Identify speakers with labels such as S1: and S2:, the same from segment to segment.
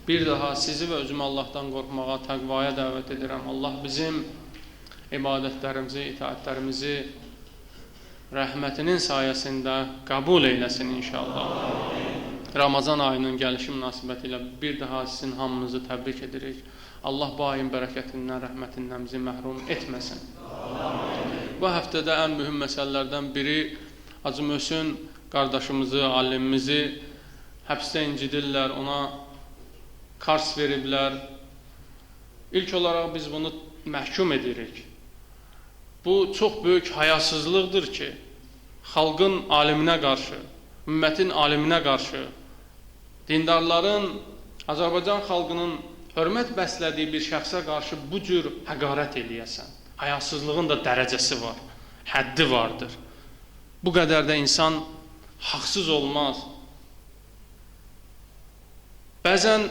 S1: Bir daha sizi və özümü Allahdan qorxmağa, təqvaya dəvət edirəm. Allah bizim ibadətlərimizi, itaətlərimizi rəhmətinin sayəsində qəbul eyləsin inşallah. Ramazan ayının gəlişi münasibəti ilə bir daha sizin hamınızı təbrik edirik. Allah bu ayın bərəkətindən, rəhmətindən bizi məhrum etməsin. Bu həftədə ən mühüm məsələlərdən biri Hacı Möhsün qardaşımızı, alimimizi həbsdə incidirlər, ona kars veriblər. İlk olaraq biz bunu məhkum edirik. Bu çox böyük hayasızlıqdır ki, xalqın aliminə qarşı, ümmətin aliminə qarşı, dindarların, Azərbaycan xalqının hörmət bəslədiyi bir şəxsə qarşı bu cür həqarət eləyəsən. Hayasızlığın da dərəcəsi var, həddi vardır. Bu qədər də insan haqsız olmaz. Bəzən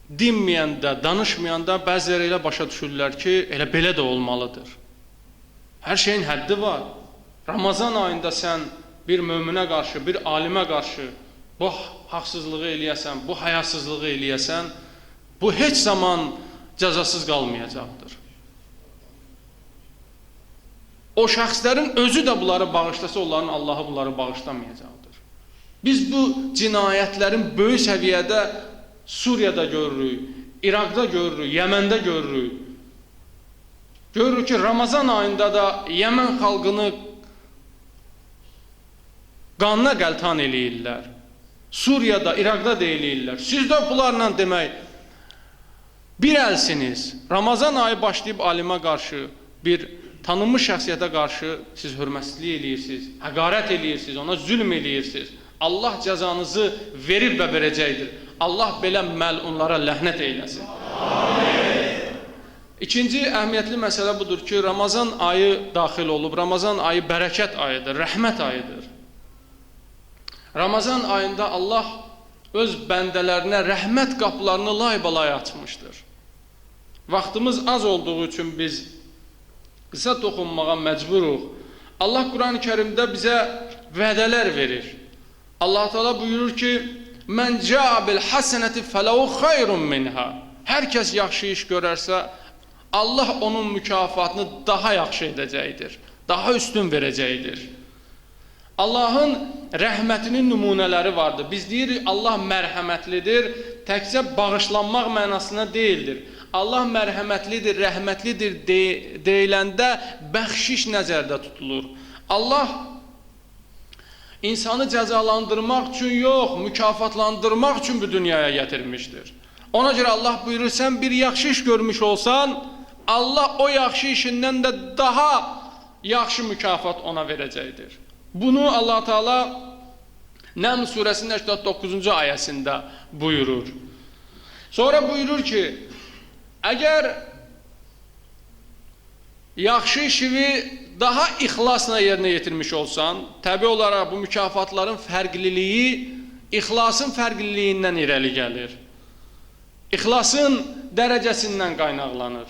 S1: dinməyəndə, danışmayanda bəziləri elə başa düşürlər ki, elə belə də olmalıdır. Hər şeyin həddi var. Ramazan ayında sən bir möminə qarşı, bir alimə qarşı bu haqsızlığı eləyəsən, bu hayasızlığı eləyəsən, bu heç zaman cəzasız qalmayacaqdır. O şəxslərin özü də bunları bağışlasa, onların Allahı bunları bağışlamayacaqdır. Biz bu cinayətlərin böyük səviyyədə Suriyada görürük, İraqda görürük, Yəməndə görürük. Görürük ki, Ramazan ayında da Yəmən xalqını qanına qəltan eləyirlər. Suriyada, İraqda da eləyirlər. Siz də bunlarla demək, bir əlsiniz. Ramazan ayı başlayıb alimə qarşı, bir tanınmış şəxsiyyətə qarşı siz hörmətsizlik eləyirsiniz, həqarət eləyirsiniz, ona zülm eləyirsiniz. Allah cəzanızı verib və verəcəkdir. Allah belə məlunlara ləhnət eyləsin. Amin. İkinci əhəmiyyətli məsələ budur ki, Ramazan ayı daxil olub. Ramazan ayı bərəkət ayıdır, rəhmət ayıdır. Ramazan ayında Allah öz bəndələrinə rəhmət qapılarını laybalay açmışdır. Vaxtımız az olduğu üçün biz qısa toxunmağa məcburuq. Allah Quran-ı Kərimdə bizə vədələr verir. Allah Teala buyurur ki, "Mən cə'a bil haseneti fələhu xayrun minha." Hər kəs yaxşı iş görərsə, Allah onun mükafatını daha yaxşı edəcəkdir, daha üstün verəcəkdir. Allahın rəhmətinin nümunələri vardır. Biz deyirik, Allah mərhəmətlidir, təkcə bağışlanmaq mənasına deyildir. Allah mərhəmətlidir, rəhmətlidir deyiləndə bəxşiş nəzərdə tutulur. Allah insanı cəzalandırmaq üçün yox, mükafatlandırmaq üçün bu dünyaya gətirmişdir. Ona görə Allah buyurur, sən bir yaxşı iş görmüş olsan, Allah o yaxşı işindən də daha yaxşı mükafat ona verəcəkdir. Bunu Allah Teala Nəml surəsinin 89-cu ayəsində buyurur. Sonra buyurur ki, əgər yaxşı işini daha ixlasla yerinə yetirmiş olsan, təbii olaraq bu mükafatların fərqliliyi ixlasın fərqliliyindən irəli gəlir. İxlasın dərəcəsindən qaynaqlanır.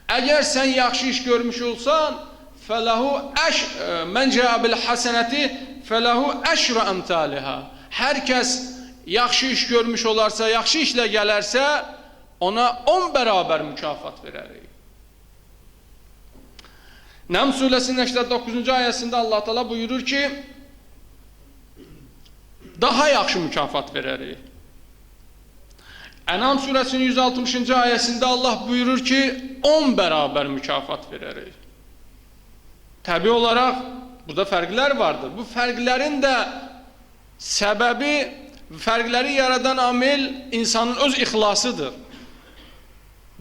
S1: Əgər sən yaxşı iş görmüş olsan, "Mən cə'a bil haseneti fələhu əşra əmtaliha." Hər kəs yaxşı iş görmüş olarsa, yaxşı işlə gələrsə, ona 10 bərabər mükafat verərik. Nəml surəsinin 89-cu ayəsində Allah Teala buyurur ki, daha yaxşı mükafat verərik. Ənam surəsinin 160-cı ayəsində Allah buyurur ki, 10 bərabər mükafat verərik. Təbii olaraq burada fərqlər vardır. Bu fərqlərin də səbəbi, fərqləri yaradan amil insanın öz ixlasıdır.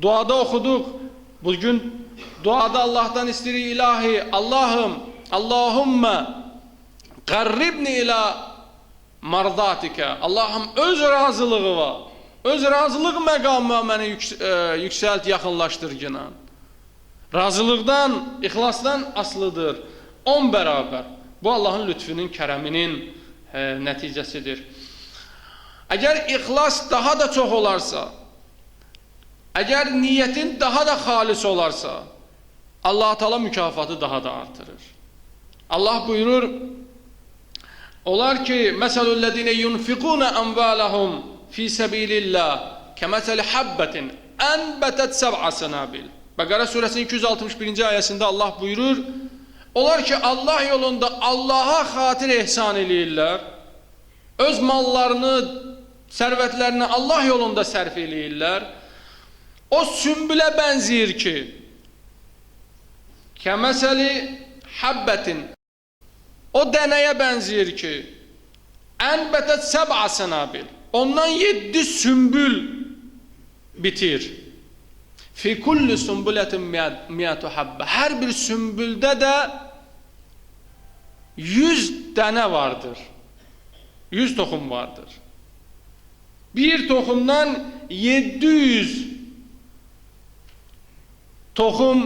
S1: Duada oxuduq. Bugün duada Allah'tan istirik, ilahi, Allah'ım, Allahümme qarribni ila mardatike. Allah'ım öz razılığı var. Öz razılıq məqamına məni yüksəlt, yaxınlaşdır günə. Razılıqdan, ixlasdan asılıdır. 10 bərabər. Bu Allahın lütfünün, kərəminin nəticəsidir. Əgər ixlas daha da çox olarsa, əgər niyyətin daha da xalis olarsa, Allah Teala mükafatı daha da artırır. Allah buyurur, onlar ki, məsəlüllezine yunfiquna amvalahum fi səbilillah kəməsəli habbətin ənbətət səb'a sənabil. Bəqərə surəsinin 261-ci ayəsində Allah buyurur, onlar ki Allah yolunda Allaha xatir ehsan eləyirlər, öz mallarını, sərvətlərini Allah yolunda sərf eləyirlər, o sümbülə bənzəyir ki, kəməsəli habbətin, o dənəyə bənzəyir ki, ənbətət səb'a sənabil, ondan 7 sümbül bitir. Fi kulli sümbületin mi'atu habbə, hər bir sümbüldə də 100 dənə vardır, 100 toxum vardır. Bir toxumdan 700 toxum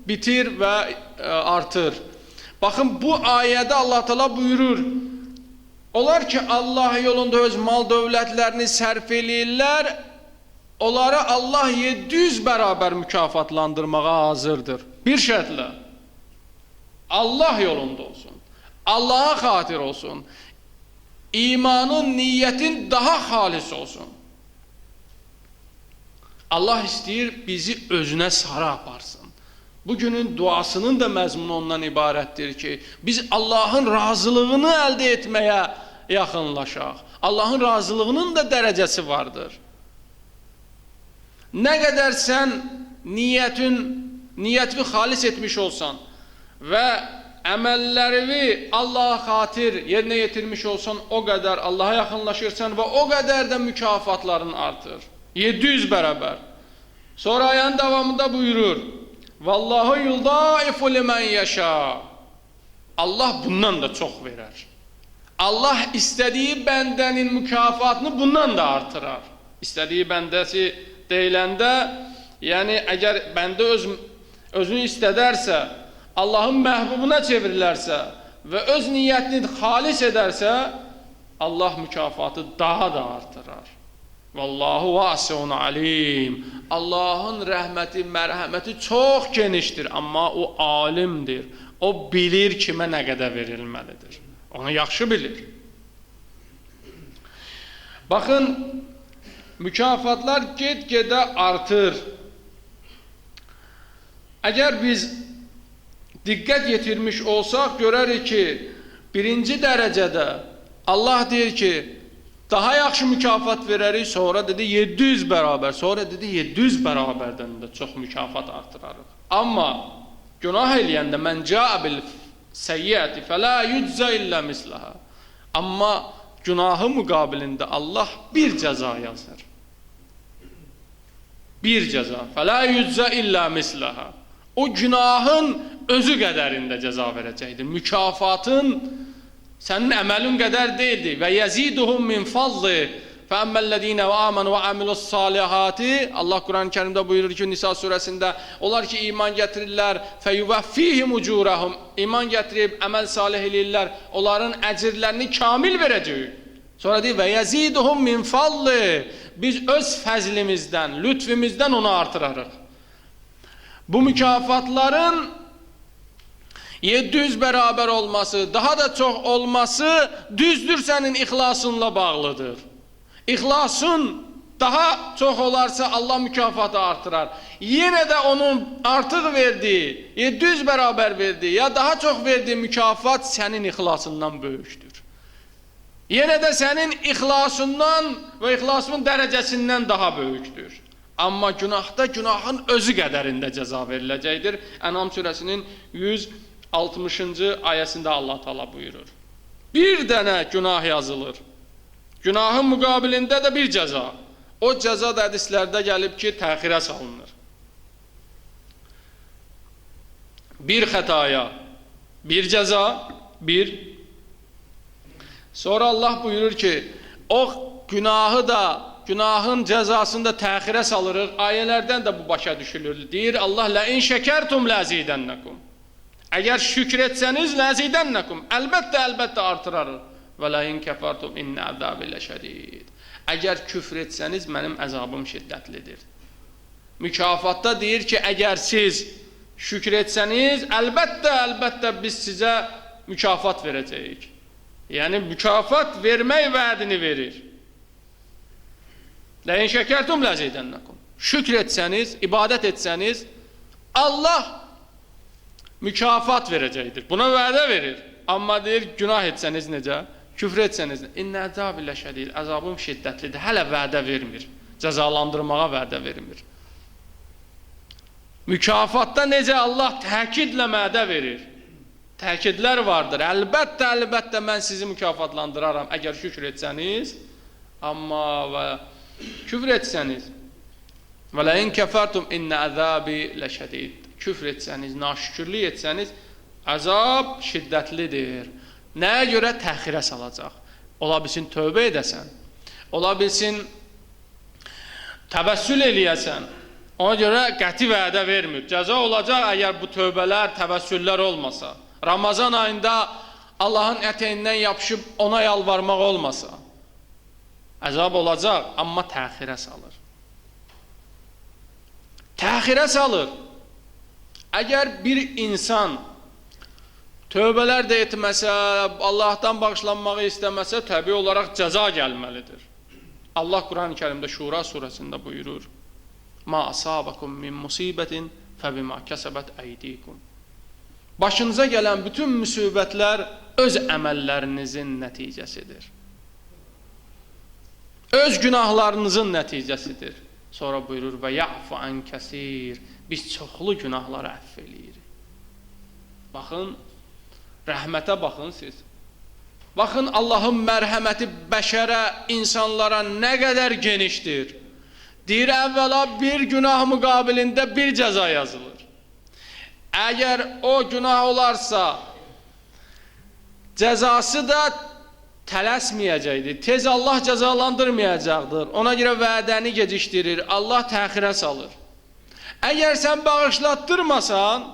S1: bitir və artır. Baxın, bu ayədə Allah Teala buyurur, onlar ki Allah yolunda öz mal dövlətlərini sərf eləyirlər, onları Allah 700 bərabər mükafatlandırmağa hazırdır. Bir şərtlə, Allah yolunda olsun, Allaha xatir olsun, imanın, niyyətin daha xalis olsun. Allah istəyir bizi özünə sarı aparsın. Bugünün duasının da məzmunu ondan ibarətdir ki, biz Allahın razılığını əldə etməyə yaxınlaşaq. Allahın razılığının da dərəcəsi vardır. Nə qədər sən niyyətini xalis etmiş olsan və əməllərini Allaha xatir yerinə yetirmiş olsan, o qədər Allaha yaxınlaşırsan və o qədər də mükafatların artır. 700 bərabər. Sonra ayənin davamında buyurur, Vallahu yudaifu limen yasha. Allah bundan da çox verər. Allah istədiyi bəndənin mükafatını bundan da artırar. İstədiyi bəndəsi deyiləndə, yəni əgər bəndə özünü istədərsə, Allahın məhbubuna çevrilərsə və öz niyyətini xalis edərsə, Allah mükafatı daha da artırar. Vallahu vasiun alim. Allahın rəhməti, mərhəməti çox genişdir, amma o alimdir. O bilir kimə nə qədər verilməlidir. Onu yaxşı bilir. Baxın, mükafatlar get-gedə artır. Əgər biz diqqət yetirmiş olsaq, görərik ki, birinci dərəcədə Allah deyir ki, daha yaxşı mükafat verərik, sonra dedi 700 bərabər, sonra dedi 700 bərabərdən də çox mükafat artırarıq. Amma günah eləyəndə mən cəə bil səyyəti fələ yüczə illə mislaha. Amma günahı müqabilində Allah bir cəza yazır. Bir cəza. Fələ yüczə illə mislaha. O günahın özü qədərində cəza verəcəkdir. Mükafatın sənin əməlin qədər deyildi. Və yəziduhum min fadli fəəmməlləzinə və amanu və amilus salihati. Allah Quran-ı Kərimdə buyurur ki, Nisa surəsində, onlar ki iman gətirirlər, fəyüvəffihim ucurahum, iman gətirib əməl salih eləyirlər, onların əcirlərini kamil verəcəyik. Sonra deyir, və yəziduhum min fadli, biz öz fəzlimizdən, lütfimizdən onu artırarıq. Bu mükafatların 700 bərabər olması, daha da çox olması düzdür sənin ixlasınla bağlıdır. İxlasın daha çox olarsa Allah mükafatı artırar. Yenə də onun artıq verdiyi, 700 bərabər verdiyi ya daha çox verdiyi mükafat sənin ixlasından böyükdür. Yenə də sənin ixlasından və ixlasının dərəcəsindən daha böyükdür. Amma günahda günahın özü qədərində cəza veriləcəkdir. Ənam surəsinin 160-cı ayəsində Allah Teala buyurur. Bir dənə günah yazılır. Günahın müqabilində də bir cəza. O cəza da hədislərdə gəlib ki, təxirə salınır. Bir xətaya, bir cəza, bir. Sonra Allah buyurur ki, o günahı da, günahın cəzasını da təxirə salırıq. Ayələrdən də bu başa düşülür. Deyir Allah, ləin şəkərtum ləzidənnəkum. Əgər şükr etsəniz, ləzidənnəkum. Əlbəttə artırarıq. Və ləin kəfərtum innə əzəbi ləşədid. Əgər küfr etsəniz, mənim əzabım şiddətlidir. Mükafatda deyir ki, əgər siz şükr etsəniz, əlbəttə biz sizə mükafat verəcəyik. Yəni, mükafat vermək vədini verir. Ləin şəkərtum ləzidənləkum. Şükr etsəniz, ibadət etsəniz, Allah mükafat verəcəkdir. Buna vədə verir. Amma deyir, günah etsəniz necə? Küfr etsəniz, İnnə əzab ilə şədid, əzabım şiddətlidir. Hələ vədə vermir. Cəzalandırmağa vədə vermir. Mükafatda necə Allah təkidlə vədə verir. Təkidlər vardır. Əlbəttə, əlbəttə mən sizi mükafatlandıraram əgər şükr etsəniz. Amma və küfr etsəniz, və ləin kəfərtum innə əzabi ləşədid. Küfr etsəniz, naşükürlük etsəniz, əzab şiddətlidir. Nəyə görə? Təxirə salacaq. Ola bilsin tövbə edəsən, ola bilsin təvəssül eləyəsən. Ona görə qəti vədə vermir. Cəza olacaq əgər bu tövbələr, təvəssüllər olmasa. Ramazan ayında Allahın ətəyindən yapışıb ona yalvarmaq olmasa. Əzab olacaq, amma təxirə salır. Təxirə salır. Əgər bir insan tövbələr də etməsə, Allahdan bağışlanmağı istəməsə, təbii olaraq cəza gəlməlidir. Allah Quran-ı Kərimdə Şura surəsində buyurur: "Ma asabakum min musibetin febima kasabat aydikum." Başınıza gələn bütün müsibətlər öz əməllərinizin nəticəsidir. Öz günahlarınızın nəticəsidir. Sonra buyurur: "Və ya'fu an kəsir." Biz çoxlu günahları əfv eləyirik. Baxın, rəhmətə baxın siz. Baxın, Allahın mərhəməti bəşərə, insanlara nə qədər genişdir. Deyir, əvvəla bir günah müqabilində bir cəza yazılır. Əgər o günah olarsa, cəzası da tələsməyəcəkdir. Tez Allah cəzalandırmayacaqdır. Ona görə vədəni gecikdirir. Allah təxirə salır. Əgər sən bağışlatdırmasan,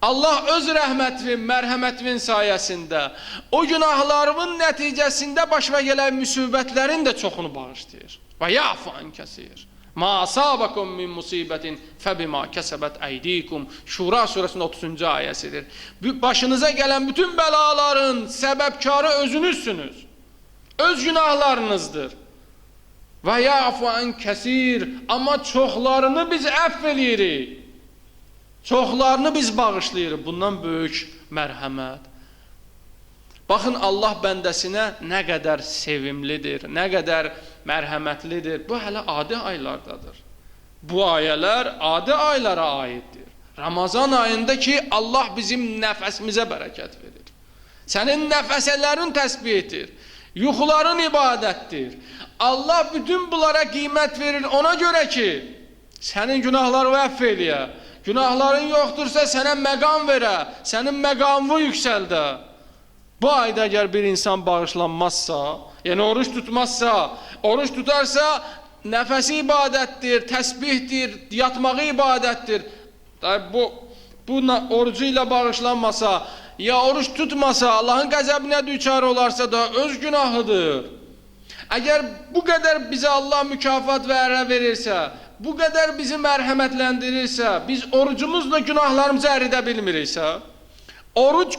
S1: Allah öz rəhmətin, mərhəmətin sayəsində o günahlarının nəticəsində başına gələn müsibətlərin də çoxunu bağışlayır. Və ya'fu an kəsir. Ma asabakum min musibetin febima kasabat aydikum. Şura surəsinin 30-cu ayəsidir. Başınıza gələn bütün bəlaların səbəbkarı özünüzsünüz. Öz günahlarınızdır. Və ya'fu an kəsir. Amma çoxlarını biz əfv eləyirik. Çoxlarını biz bağışlayırıq. Bundan böyük mərhəmət. Baxın, Allah bəndəsinə nə qədər sevimlidir, nə qədər mərhəmətlidir. Bu hələ adi aylardadır. Bu ayələr adi aylara aiddir. Ramazan ayında ki, Allah bizim nəfəsimizə bərəkət verir. Sənin nəfəsələrin təsbih edir. Yuxuların ibadətdir. Allah bütün bunlara qiymət verir ona görə ki, sənin günahlarını əfv eləyə. Günahların yoxdursa sənə məqam verə, sənin məqamını yüksəldə. Bu ayda əgər bir insan bağışlanmazsa, yəni oruç tutmazsa, oruç tutarsa nəfəsi ibadətdir, təsbihdir, yatmağı ibadətdir. Bu orucu ilə bağışlanmasa, ya oruç tutmasa, Allahın qəzəbinə düçar olarsa da öz günahıdır. Əgər bu qədər bizə Allah mükafat və ərə verirsə, bu qədər bizi mərhəmətləndirirsə, biz orucumuzla günahlarımızı əridə bilmiriksə, oruc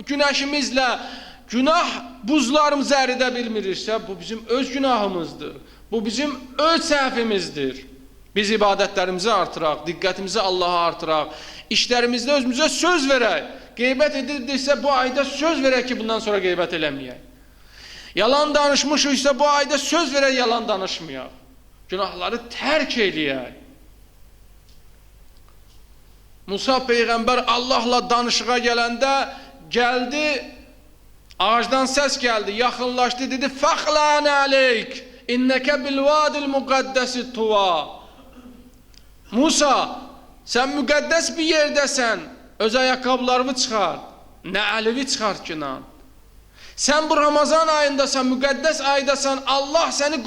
S1: günəşimizlə günah buzlarımızı əridə bilmiriksə, bu bizim öz günahımızdır. Bu bizim öz səhvimizdir. Biz ibadətlərimizi artıraq, diqqətimizi Allaha artıraq, işlərimizdə özümüzə söz verək. Qeybət edirdirsə bu ayda söz verək ki, bundan sonra qeybət eləməyək. Yalan danışmışıqsa bu ayda söz verək, yalan danışmayaq. Günahları tərk eləyək. Musa Peyğəmbər Allahla danışığa gələndə gəldi, ağacdan səs gəldi, yaxınlaşdı, dedi, Fəxlən əleyk, innəkə bilvadil müqəddəsi tuva. Musa, sən müqəddəs bir yerdəsən, öz ayaqqabılarını çıxar, nə əlivi çıxart ki, sən bu Ramazan ayındasan, müqəddəs aydasan, Allah səni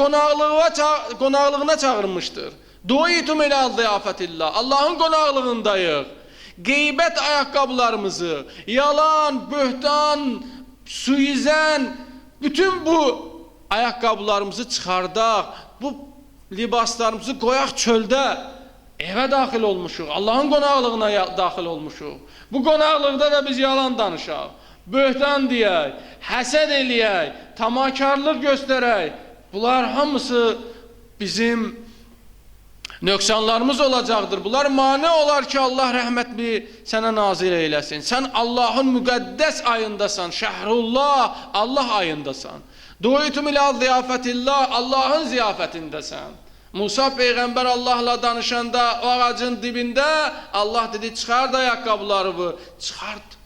S1: qonaqlığına çağırmışdır. Duitum ilə ziyafətillah, Allahın qonaqlığındayıq. Qeybət ayaqqabılarımızı, yalan, böhtan, suizən, bütün bu ayaqqabılarımızı çıxardaq, bu libaslarımızı qoyaq çöldə, evə daxil olmuşuq, Allahın qonaqlığına daxil olmuşuq. Bu qonaqlıqda da biz yalan danışaq. Böhtan deyək, həsəd eləyək, tamakarlıq göstərək, Bunlar hamısı bizim nöqsanlarımız olacaqdır. Bunlar mane olar ki Allah rəhmətli sənə nazil eyləsin. Sən Allahın müqəddəs ayındasan. Şəhrullah, Allah ayındasan. Duitum ilə ziyafətillah, Allahın ziyafətindəsən. Musa Peyğəmbər Allahla danışanda o ağacın dibində Allah dedi, çıxart ayaqqabılarını, çıxart.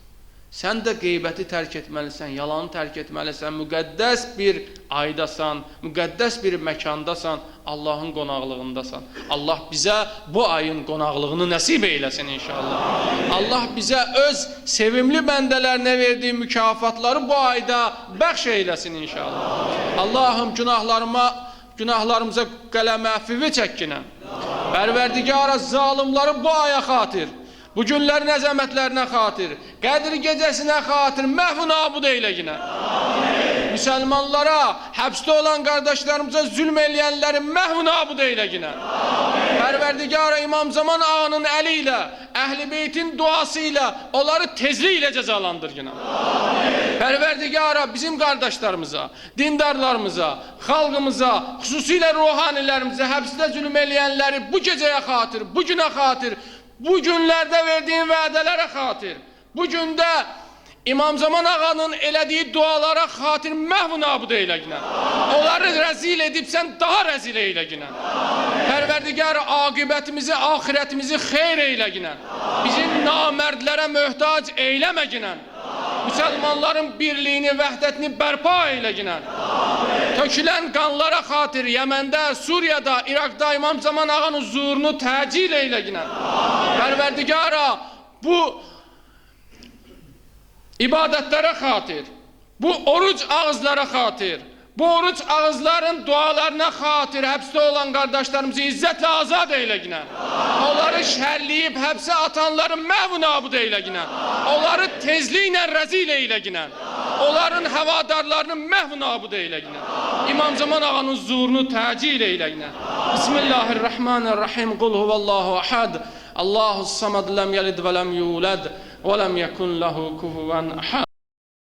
S1: Sən də qeybəti tərk etməlisən, yalanı tərk etməlisən, müqəddəs bir aydasan, müqəddəs bir məkandasan, Allahın qonaqlığındasan. Allah bizə bu ayın qonaqlığını nəsib eyləsin inşallah. Allah bizə öz sevimli bəndələrinə verdiyi mükafatları bu ayda bəxş eyləsin inşallah. Allahım günahlarımıza qələm əfvi çəkkinəm. Pərverdigara zalimları bu aya xatir, bu günlərin əzəmətlərinə xatir, Qədir gecəsinə xatir, məhv nabud eylə yine. Müsəlmanlara, həbsdə olan qardaşlarımıza zülm eləyənləri məhv nabud eylə yine. Pərverdigara İmam Zaman ağanın əli ilə, Əhl-i Beytin duası ilə onları tezliklə cəzalandır yine. Pərverdigara bizim qardaşlarımıza, dindarlarımıza, xalqımıza, xüsusilə ruhanilərimizə, həbsdə zülm eləyənləri bu gecəyə xatir, bu günə xatir, bu günlərdə verdiyin vədələrə xatir, bu gündə İmam Zaman ağanın elədiyi dualara xatir məhv nabud eylə yine. Onları rəzil edib sən daha rəzil eylə yine. Pərverdigar aqibətimizi, ahirətimizi xeyr eylə yine. Bizim namərdlərə möhtac eyləmə yine. Müsəlmanların birliyini, vəhdətini bərpa eylə yine. Tökülən qanlara xatir Yəməndə, Suriyada, İraqda İmam Zaman ağanın zuhurunu təcil eylə yine. Pərverdigara bu ibadətlərə xatir, bu oruc ağızlara xatir, bu oruc ağızların dualarına xatir həbsdə olan qardaşlarımızı izzətlə azad eylə yine. Onları şərliyib həbsə atanları məhv nabud eylə yine. Onları tezliklə rəzil eylə yine. Onların həvadarlarını məhv nabud eylə yine. İmam Zaman ağanın zuhurunu təcil eylə yine. Bismillahirrahmanirrahim. Qul huvallahu ahad. Allahus samad ləm yəlid və ləm yulad və ləm yəkun ləhu kufuvan ahad.